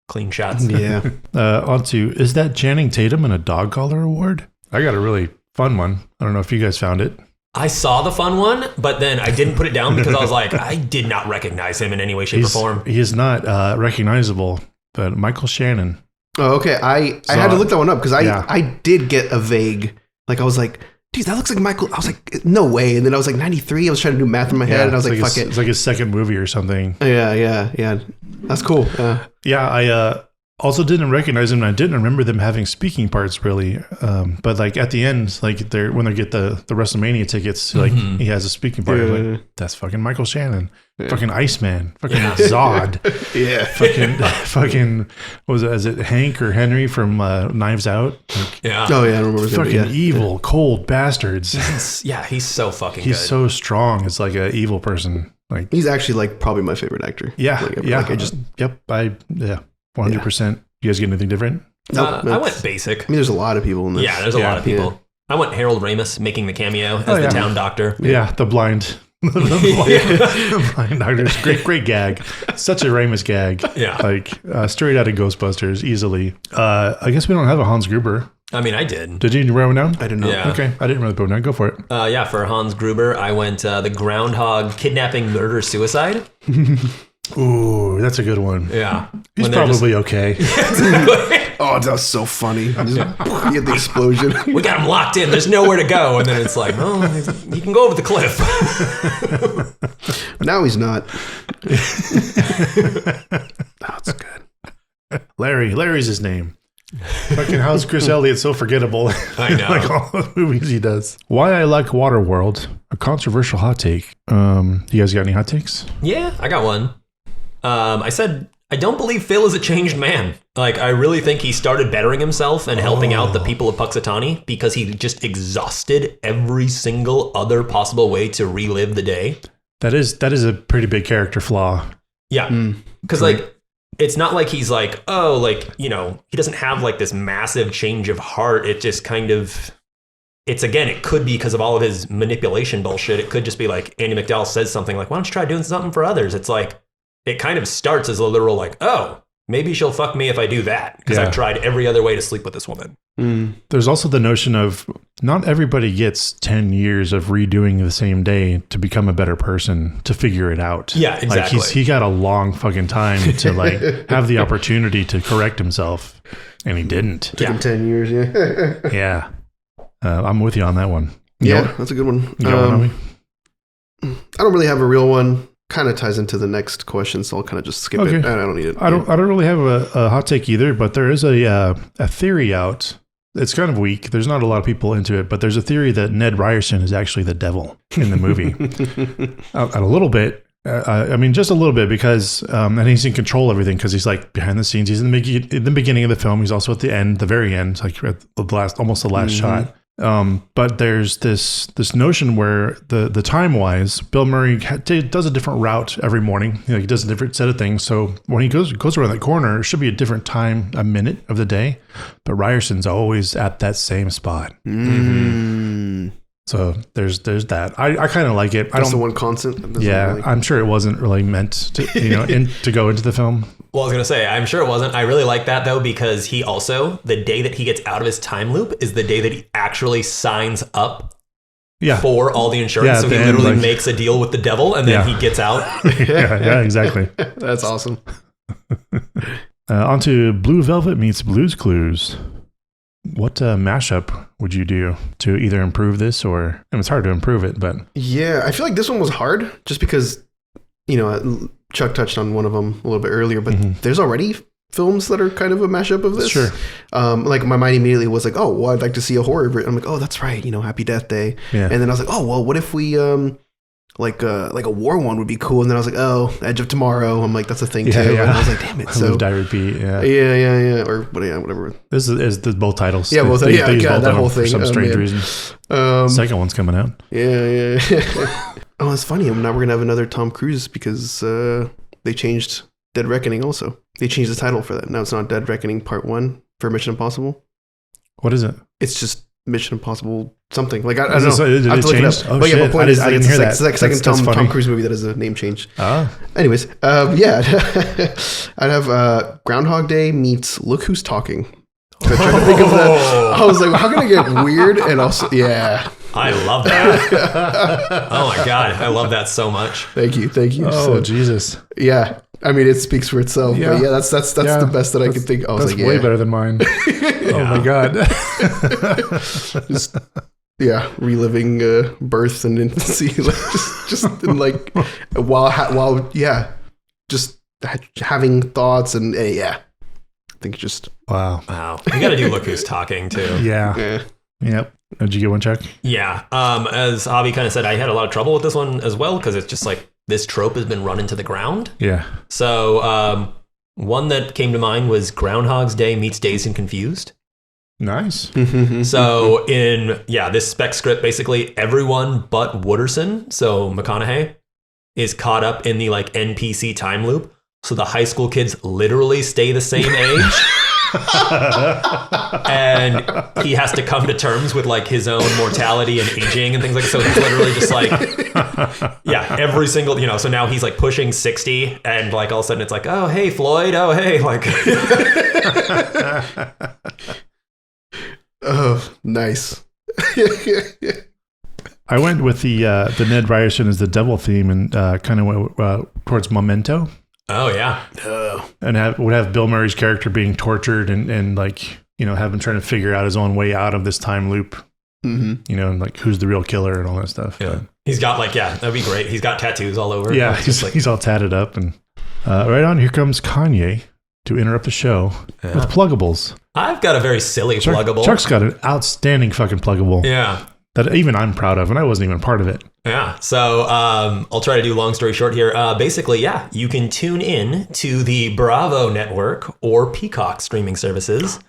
clean shots. Yeah. Onto, is that Channing Tatum in a dog collar award? I got a really fun one. I don't know if you guys found it. I saw the fun one, but then I didn't put it down because I was like, I did not recognize him in any way, shape, or form. He is not recognizable, but Michael Shannon. Oh, okay. I had to look that one up because I did get a vague, like I was like, geez, that looks like Michael. I was like, no way. And then I was like 93. I was trying to do math in my head and I was like, fuck it. It's like his second movie or something. Yeah. That's cool. I also didn't recognize him, and I didn't remember them having speaking parts really. But like at the end, like when they get the WrestleMania tickets, like he has a speaking part. Like, that's fucking Michael Shannon, fucking Iceman, fucking Zod, fucking what was it? Is it Hank or Henry from Knives Out? Like, I remember. Fucking evil, cold bastards. He's so fucking. He's good. so strong. It's like an evil person. Like he's actually like probably my favorite actor. Yeah, Like, I just 100%. You guys get anything different? Nope, I went basic. I mean, there's a lot of people in this. Yeah, there's a lot of people. Yeah. I went Harold Ramis making the cameo as the town doctor. Yeah, the blind. The blind doctor. Great gag. Such a Ramis gag. Yeah. Like straight out of Ghostbusters, easily. I guess we don't have a Hans Gruber. I mean, I did. Did you write one down? I didn't know. Yeah. Okay, I didn't really put one down. Go for it. For Hans Gruber, I went the Groundhog kidnapping, murder, suicide. Ooh, that's a good one. Yeah. He's probably okay. Oh, that's so funny. You get the explosion. We got him locked in. There's nowhere to go. And then it's like, oh, he can go over the cliff. Now he's not. That's good. Larry's his name. Fucking how's Chris Elliott so forgettable? I know. Like all the movies he does. Why I like Waterworld, a controversial hot take. You guys got any hot takes? Yeah, I got one. I said, I don't believe Phil is a changed man. Like, I really think he started bettering himself and helping out the people of Puxatawny because he just exhausted every single other possible way to relive the day. That is a pretty big character flaw. Yeah. Because, like, it's not like he's like, oh, like, he doesn't have like this massive change of heart. It just kind of, it could be because of all of his manipulation bullshit. It could just be like Andy McDowell says something like, why don't you try doing something for others? It's like, it kind of starts as a literal like, oh, maybe she'll fuck me if I do that because I've tried every other way to sleep with this woman. There's also the notion of not everybody gets 10 years of redoing the same day to become a better person, to figure it out. Yeah, exactly. Like he got a long fucking time to like have the opportunity to correct himself, and he didn't. Took him 10 years, yeah. Yeah. I'm with you on that one. Yeah, that's a good one. You got one on me? I don't really have a real one. kind of ties into the next question, so I'll kind of just skip it. I don't need it. I don't really have a hot take either, but there is a theory out. It's kind of weak. There's not a lot of people into it, but there's a theory that Ned Ryerson is actually the devil in the movie. A little bit. I mean, just a little bit, because and he's in control of everything, because he's like behind the scenes. He's in the beginning of the film. He's also at the end, the very end, like at the last, almost the last shot. But there's this notion where the time wise, Bill Murray does a different route every morning. You know, he does a different set of things. So when he goes around that corner, it should be a different time, a minute of the day. But Ryerson's always at that same spot. So there's that. I kind of like it. That's the one constant. Yeah, really. I'm sure it wasn't really meant to, to go into the film. Well, I was going to say, I'm sure it wasn't. I really like that, though, because he also, the day that he gets out of his time loop is the day that he actually signs up for all the insurance. So he literally makes a deal with the devil, and then he gets out. yeah, exactly. That's awesome. On to Blue Velvet meets Blue's Clues. What mashup would you do to either improve this or, and it's hard to improve it, but. Yeah, I feel like this one was hard just because, Chuck touched on one of them a little bit earlier, but there's already films that are kind of a mashup of this. Sure. Like my mind immediately was like, oh, well, I'd like to see a horror. I'm like, oh, that's right. Happy Death Day. Yeah. And then I was like, oh, well, what if we, like a war one would be cool. And then I was like, oh, Edge of Tomorrow. I'm like, that's a thing too. Yeah. And I was like, damn it. So Live, Die, Repeat. Yeah. Yeah. Or whatever. This is both titles. Yeah, both. They use both that whole thing for some strange reason. Second one's coming out. Yeah. Oh, it's funny. Now we're gonna have another Tom Cruise because they changed Dead Reckoning. Also, they changed the title for that. Now it's not Dead Reckoning Part 1 for Mission Impossible. What is it? It's just Mission Impossible something. Like I don't know. Did it change? Oh, shit. My point is, I didn't hear that. It's like second Tom Cruise movie that has a name change. Anyways, yeah. I'd have Groundhog Day meets Look Who's Talking. I tried to think of that. I was like, how can I get weird? And also, yeah. I love that. Oh my God. I love that so much. Thank you. Oh, Jesus. Yeah. I mean, it speaks for itself. Yeah. But yeah, that's the best that I could think. I was that's like, way better than mine. Oh my God. Just reliving birth and infancy, just in like while just having thoughts and I think just wow. We got to do Look Who's Talking too. Yeah. Yep. Did you get one, Chuck? Yeah. As Javi kind of said, I had a lot of trouble with this one as well because it's just like this trope has been run into the ground. Yeah. So one that came to mind was Groundhog's Day meets Dazed and Confused. Nice. So this spec script, basically everyone but Wooderson, so McConaughey, is caught up in the like NPC time loop. So the high school kids literally stay the same age. And he has to come to terms with like his own mortality and aging and things like that. So it's literally just like, every single, so now he's like pushing 60 and like all of a sudden it's like, oh, hey, Floyd. Oh, hey, like. Oh, nice. I went with the Ned Ryerson as the devil theme and kind of went towards Memento. Oh, yeah. And would have Bill Murray's character being tortured and like, have him trying to figure out his own way out of this time loop. And like who's the real killer and all that stuff. Yeah. But, he's got like, that'd be great. He's got tattoos all over. Yeah, he's all tatted up. And right on, here comes Kanye to interrupt the show with pluggables. I've got a very silly pluggable. Chuck's got an outstanding fucking pluggable. Yeah. That even I'm proud of, and I wasn't even part of it. Yeah. So I'll try to do long story short here. Basically, you can tune in to the Bravo network or Peacock streaming services.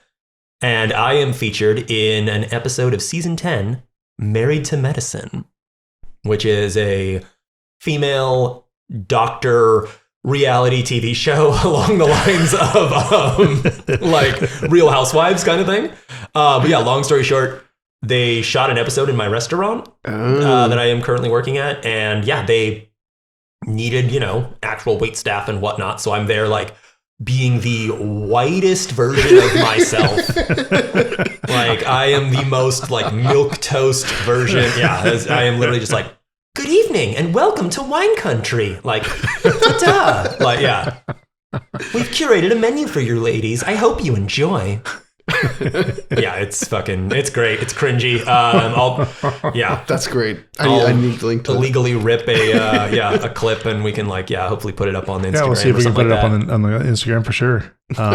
And I am featured in an episode of season 10, Married to Medicine, which is a female doctor reality TV show along the lines of like Real Housewives kind of thing. But yeah, long story short, they shot an episode in my restaurant that I am currently working at. And they needed, actual wait staff and whatnot. So I'm there like being the whitest version of myself. Like I am the most like milk toast version. Yeah, I am literally just like, good evening and welcome to wine country. Like, ta-da. Like, yeah. We've curated a menu for you ladies. I hope you enjoy. Yeah, it's great. It's cringy. That's great. I need to link to illegally rip a clip, and we can hopefully put it up on the Instagram. Yeah, we'll see if we can put it up on on the Instagram for sure. I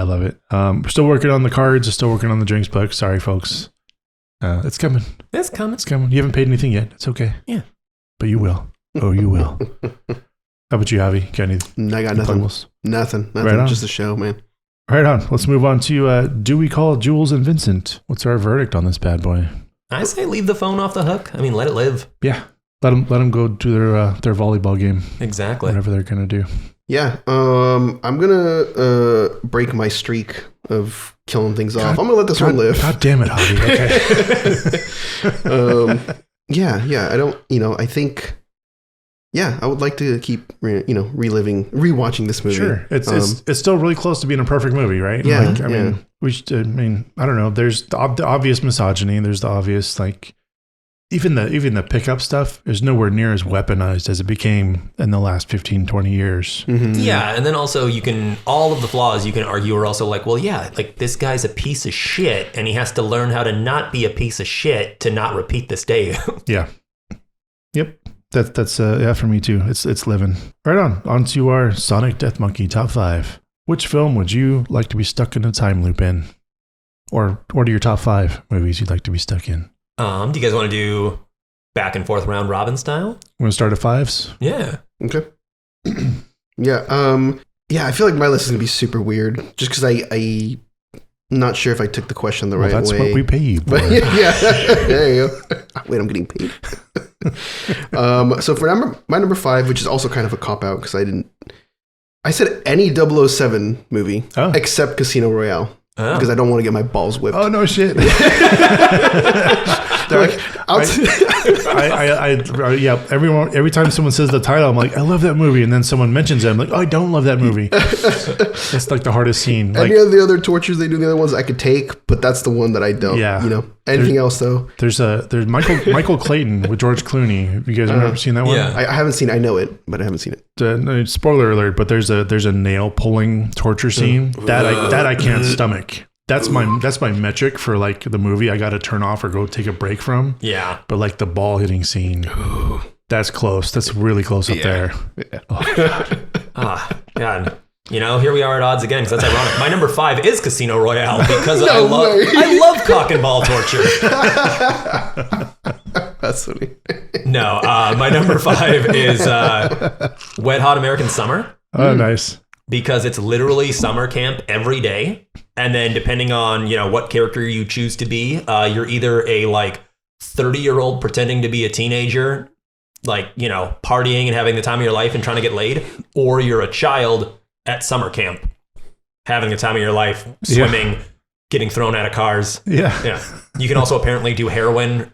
love it. We're still working on the cards. Still working on the drinks book. Sorry, folks. It's coming. It's coming. It's coming. You haven't paid anything yet. It's okay. Yeah, but you will. Oh, you will. How about you, Javi? Got any? I got nothing. Puggles? Nothing. Right on. Just a show, man. Right on. Let's move on to do we call Jules and Vincent? What's our verdict on this bad boy? I say leave the phone off the hook. I mean, let it live. Yeah. Let them go do their volleyball game. Exactly. Whatever they're going to do. Yeah. I'm going to break my streak of killing things off. I'm going to let this one live. God damn it, Javi. Okay. Yeah. I don't, I think... Yeah, I would like to keep, rewatching this movie. Sure, it's still really close to being a perfect movie, right? Yeah, I mean, I don't know. There's the obvious misogyny. There's the obvious even the pickup stuff is nowhere near as weaponized as it became in the last 15, 20 years. Mm-hmm. Yeah, and then also all of the flaws you can argue are also this guy's a piece of shit, and he has to learn how to not be a piece of shit to not repeat this day. Yeah. Yep. That's for me too. It's living. Right on to our Sonic Death Monkey top 5. Which film would you like to be stuck in a time loop in? Or what are your top 5 movies you'd like to be stuck in? Do you guys want to do back and forth round robin style? Want to start at 5s? Yeah. Okay. Yeah. I feel like my list is gonna be super weird, just because I'm not sure if I took the question the right way. That's what we pay you for. But yeah, there you go. Wait, I'm getting paid. So for my number 5, which is also kind of a cop out because I said any 007 movie except Casino Royale. Because I don't want to get my balls whipped. Oh, no shit. Every time someone says the title, I'm like, I love that movie. And then someone mentions it. I'm like, oh, I don't love that movie. That's like the hardest scene. Any of the other tortures they do, the other ones I could take, but that's the one that I don't. Yeah. Anything else though? There's Michael Clayton with George Clooney. Have you guys ever seen that one? Yeah. I haven't seen it. I know it, but I haven't seen it. Spoiler alert, but there's a nail pulling torture scene that I can't stomach. That's my metric for the movie I got to turn off or go take a break from. Yeah. But the ball hitting scene, that's close. That's really close up there. Yeah. Oh. God. Here we are at odds again because that's ironic. My number 5 is Casino Royale because I love cock and ball torture. That's funny. No, my number 5 is Wet Hot American Summer. Oh, nice. Because it's literally summer camp every day. And then depending on, what character you choose to be, you're either a 30-year-old pretending to be a teenager, partying and having the time of your life and trying to get laid, or you're a child at summer camp having the time of your life, swimming, getting thrown out of cars. Yeah. You can also apparently do heroin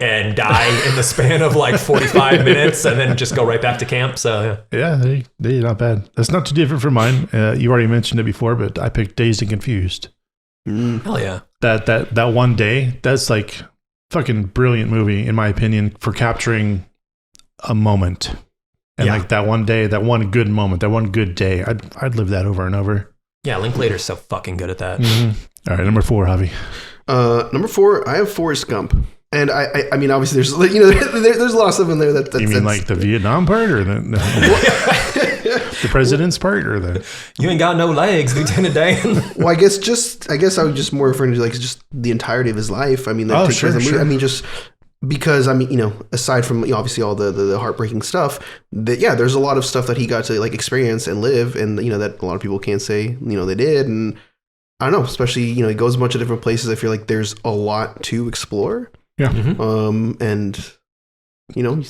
and die in the span of 45 minutes and then just go right back to camp. So they're not bad. That's not too different from mine. You already mentioned it before, but I picked Dazed and Confused. Hell yeah. That one day, that's fucking brilliant movie in my opinion for capturing a moment. And that one day, that one good moment, that one good day, I'd live that over and over. Yeah, Linklater's so fucking good at that. Mm-hmm. All right, number 4, Javi. Number 4, I have Forrest Gump, and I mean, obviously, there's a lot of stuff in there that. You mean the Vietnam part, or the president's part, or the? You ain't got no legs, Lieutenant Dan. Well, I guess I was just more referring to just the entirety of his life. I mean, sure. I mean, just. Because aside from obviously all the heartbreaking stuff, there's a lot of stuff that he got to experience and live, and that a lot of people can't say they did, and I don't know, especially he goes a bunch of different places. I feel like there's a lot to explore. Yeah. Mm-hmm. And he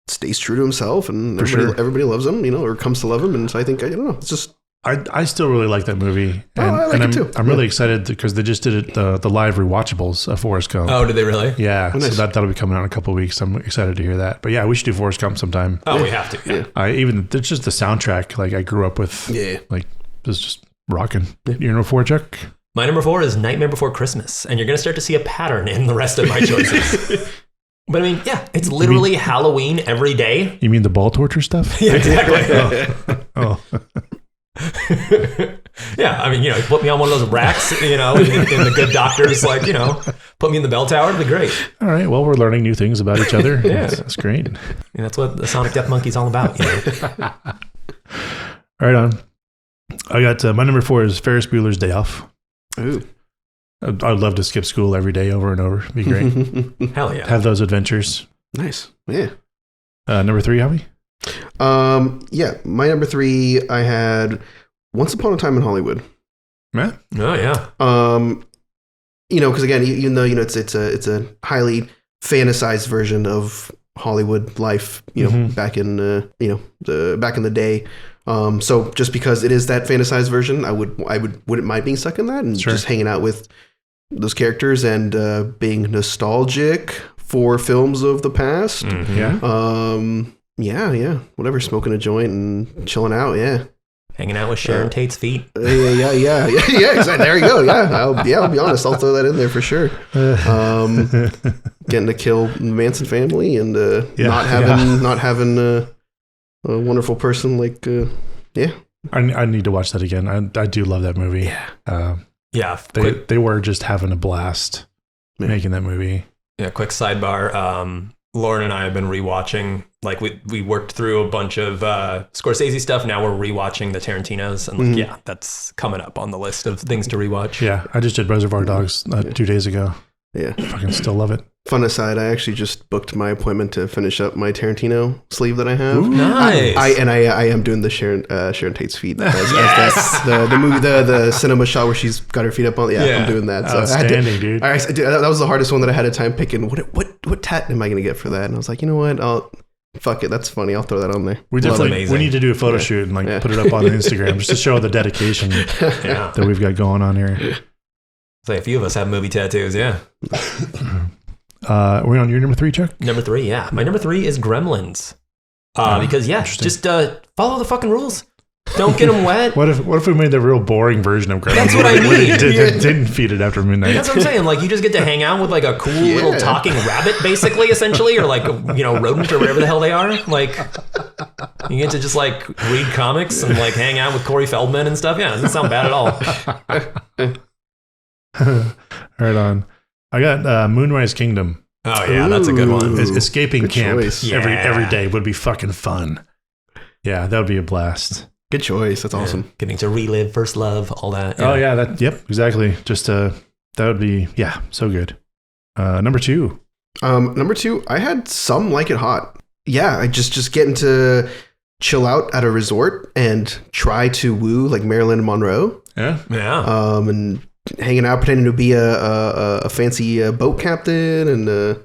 stays true to himself, and everybody loves him, or comes to love him, and so I think I don't know, it's just. I still really like that movie. I like it too. I'm really excited because they just did it, the live rewatchables of Forrest Gump. Oh, did they really? Yeah. Oh, nice. So that'll be coming out in a couple of weeks. I'm excited to hear that. But yeah, we should do Forrest Gump sometime. Oh, we have to. Yeah. It's just the soundtrack I grew up with. Yeah. It's just rocking. Your number 4, Chuck? My number 4 is Nightmare Before Christmas. And you're going to start to see a pattern in the rest of my choices. But I mean, it's literally Halloween every day. You mean the ball torture stuff? Yeah, exactly. Oh. Yeah, I mean, put me on one of those racks, in the good doctors, like, put me in the bell tower. It'd be great. All right. Well, we're learning new things about each other. Yeah. That's great. And that's what the Sonic Death Monkey's all about. Right on. I got my number 4 is Ferris Bueller's Day Off. Ooh. I'd love to skip school every day over and over. It'd be great. Hell yeah. Have those adventures. Nice. Yeah. Number 3, Javi? Yeah, my number 3, I had Once Upon a Time in Hollywood. Yeah. Oh yeah. Because again, even though it's a highly fantasized version of Hollywood life, back in back in the day. So just because it is that fantasized version, I wouldn't mind being stuck in that and just hanging out with those characters and being nostalgic for films of the past. Mm-hmm. Yeah. Whatever, smoking a joint and chilling out. Yeah. Hanging out with Sharon Tate's feet. Yeah. Exactly. There you go. Yeah. I'll be honest. I'll throw that in there for sure. Getting to kill the Manson family and not having a wonderful person like I need to watch that again. I do love that movie. Yeah. They were just having a blast making that movie. Yeah. Quick sidebar. Lauren and I have been rewatching, like we worked through a bunch of Scorsese stuff. Now we're rewatching the Tarantinos, and that's coming up on the list of things to rewatch. Yeah, I just did Reservoir Dogs 2 days ago. Yeah, fucking still love it. Fun aside, I actually just booked my appointment to finish up my Tarantino sleeve that I have. Ooh, nice. I am doing the Sharon Tate's feet as the movie, the cinema shot where she's got her feet up on. Yeah. I'm doing that. So outstanding, dude. That was the hardest one that I had a time picking. What tat am I going to get for that? And I was like, you know what? Fuck it. That's funny. I'll throw that on there. We need to do a photo shoot and put it up on Instagram just to show the dedication that we've got going on here. So a few of us have movie tattoos. Yeah. Are we on your number 3, Chuck? Number 3, yeah. My number 3 is Gremlins. Because just follow the fucking rules. Don't get them wet. What if we made the real boring version of Gremlins? That's what I mean. Didn't feed it after midnight. That's what I'm saying. Like, you just get to hang out with like a cool little talking rabbit, basically, essentially, or like rodent or whatever the hell they are. Like, you get to just like read comics and like hang out with Corey Feldman and stuff. Yeah, it doesn't sound bad at all. Right on. I got Moonrise Kingdom. Oh yeah, that's a good one. Escaping camp every day would be fucking fun. Yeah, that would be a blast. Good choice. That's awesome. Getting to relive first love, all that. Yeah. Oh yeah, yep, exactly. Just that would be so good. Number 2. Number 2, I had Some Like It Hot. Yeah, I just getting to chill out at a resort and try to woo like Marilyn Monroe. Yeah. And hanging out, pretending to be a fancy boat captain, and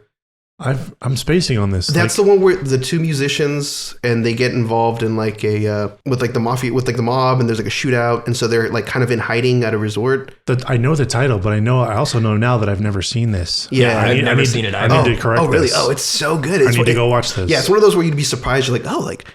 I'm spacing on this. That's the one where the 2 musicians and they get involved in like with like the mafia, with like the mob, and there's like a shootout, and so they're like kind of in hiding at a resort. I know the title, but I also know now that I've never seen this. Yeah, I've never seen it. I need to correct. Oh, really? This. Oh, it's so good. I need to go watch this. Yeah, it's one of those where you'd be surprised. You're like, oh, like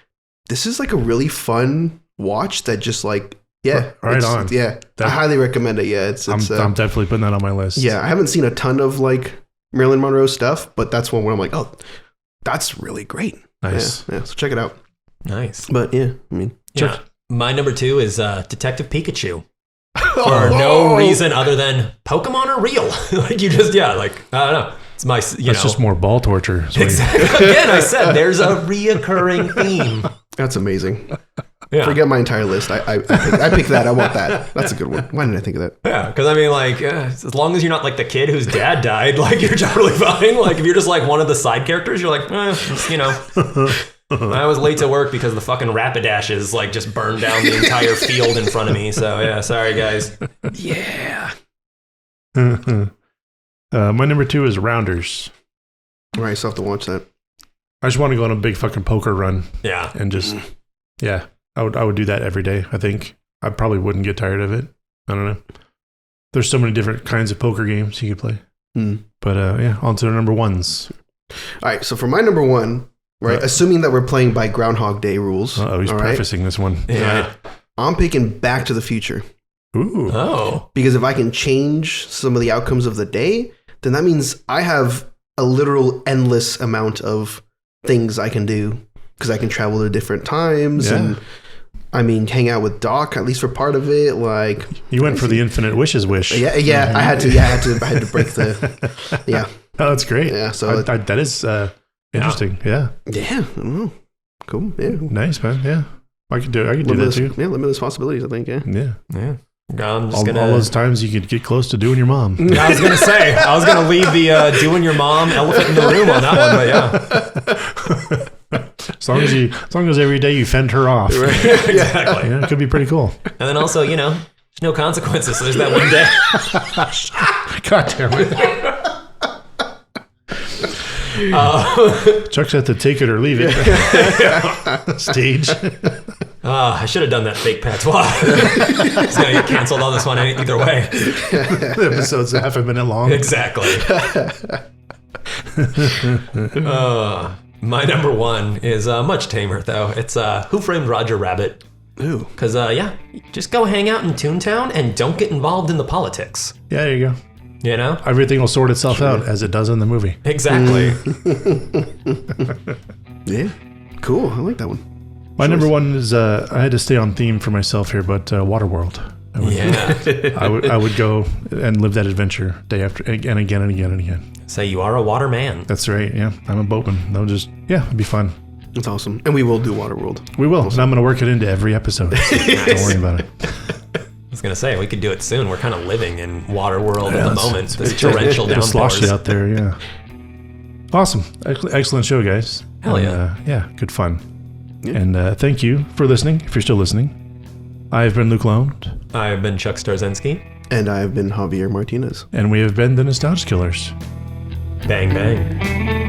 this is like a really fun watch that just like. Yeah, right on. Yeah, I highly recommend it. Yeah, I'm definitely putting that on my list. Yeah, I haven't seen a ton of like Marilyn Monroe stuff, but that's one where I'm like, oh, that's really great. Nice. Yeah, so check it out. Nice. But yeah, I mean, my number 2 is Detective Pikachu. For no reason other than Pokemon are real. Like you just, like I don't know. It's my, That's just more ball torture. Exactly. Again, I said there's a reoccurring theme. That's amazing. Yeah. Forget my entire list. I picked that. I want that. That's a good one. Why didn't I think of that? Yeah, because I mean, like, as long as you're not like the kid whose dad died, like, you're totally fine. Like, if you're just like one of the side characters, you're like, I was late to work because the fucking Rapidashes like just burned down the entire field in front of me. So yeah, sorry guys. Yeah. My number 2 is Rounders. All right, so I have to watch that. I just want to go on a big fucking poker run. Yeah. And just, I would do that every day, I think. I probably wouldn't get tired of it. I don't know. There's so many different kinds of poker games you could play. But on to the number 1s. All right, so for my number 1, right, assuming that we're playing by Groundhog Day rules. He's prefacing this one. Yeah. Right, I'm picking Back to the Future. Ooh. Oh. Because if I can change some of the outcomes of the day, then that means I have a literal endless amount of things I can do because I can travel to different times and I mean, hang out with Doc at least for part of it. Like you went for the infinite wishes wish. Yeah. I had to break the. Yeah. Oh, that's great. Yeah. So that is interesting. Yeah. Yeah. I don't know. Cool. Yeah. Nice, man. Yeah. I could do that too. Yeah. Limitless possibilities. I think. Yeah. Yeah. Yeah. I'm just all those times you could get close to doing your mom. I was gonna say, I was gonna leave the doing your mom elephant in the room on that one, but yeah. As long as every day you fend her off. Right. Exactly. Yeah, it could be pretty cool. And then also, there's no consequences. So there's that one day. God damn it. Chuck's had to take it or leave it. Stage. I should have done that fake patois. It's going to get canceled on this one either way. The episode's half a minute long. Exactly. My number one is much tamer, though. It's Who Framed Roger Rabbit? Ooh. Because, just go hang out in Toontown and don't get involved in the politics. Yeah, there you go. Everything will sort itself out as it does in the movie. Exactly. Yeah. Cool. I like that one. My number one is I had to stay on theme for myself here, but Waterworld. I would go and live that adventure day after and again and again and again. Say you are a water man. That's right. Yeah, I'm a boatman. It'd be fun. That's awesome. And we will do Waterworld. We will. And I'm going to work it into every episode. So don't worry about it. I was going to say, we could do it soon. We're kind of living in Waterworld at the moment. This torrential downpours. Sloshed out there, yeah. Awesome. Excellent show, guys. Hell yeah. Yeah, good fun. Yeah. And thank you for listening, if you're still listening. I've been Luke Lone. I've been Chuck Starzensky. And I've been Javier Martinez. And we have been the Nostalgia Killers. Bang, bang.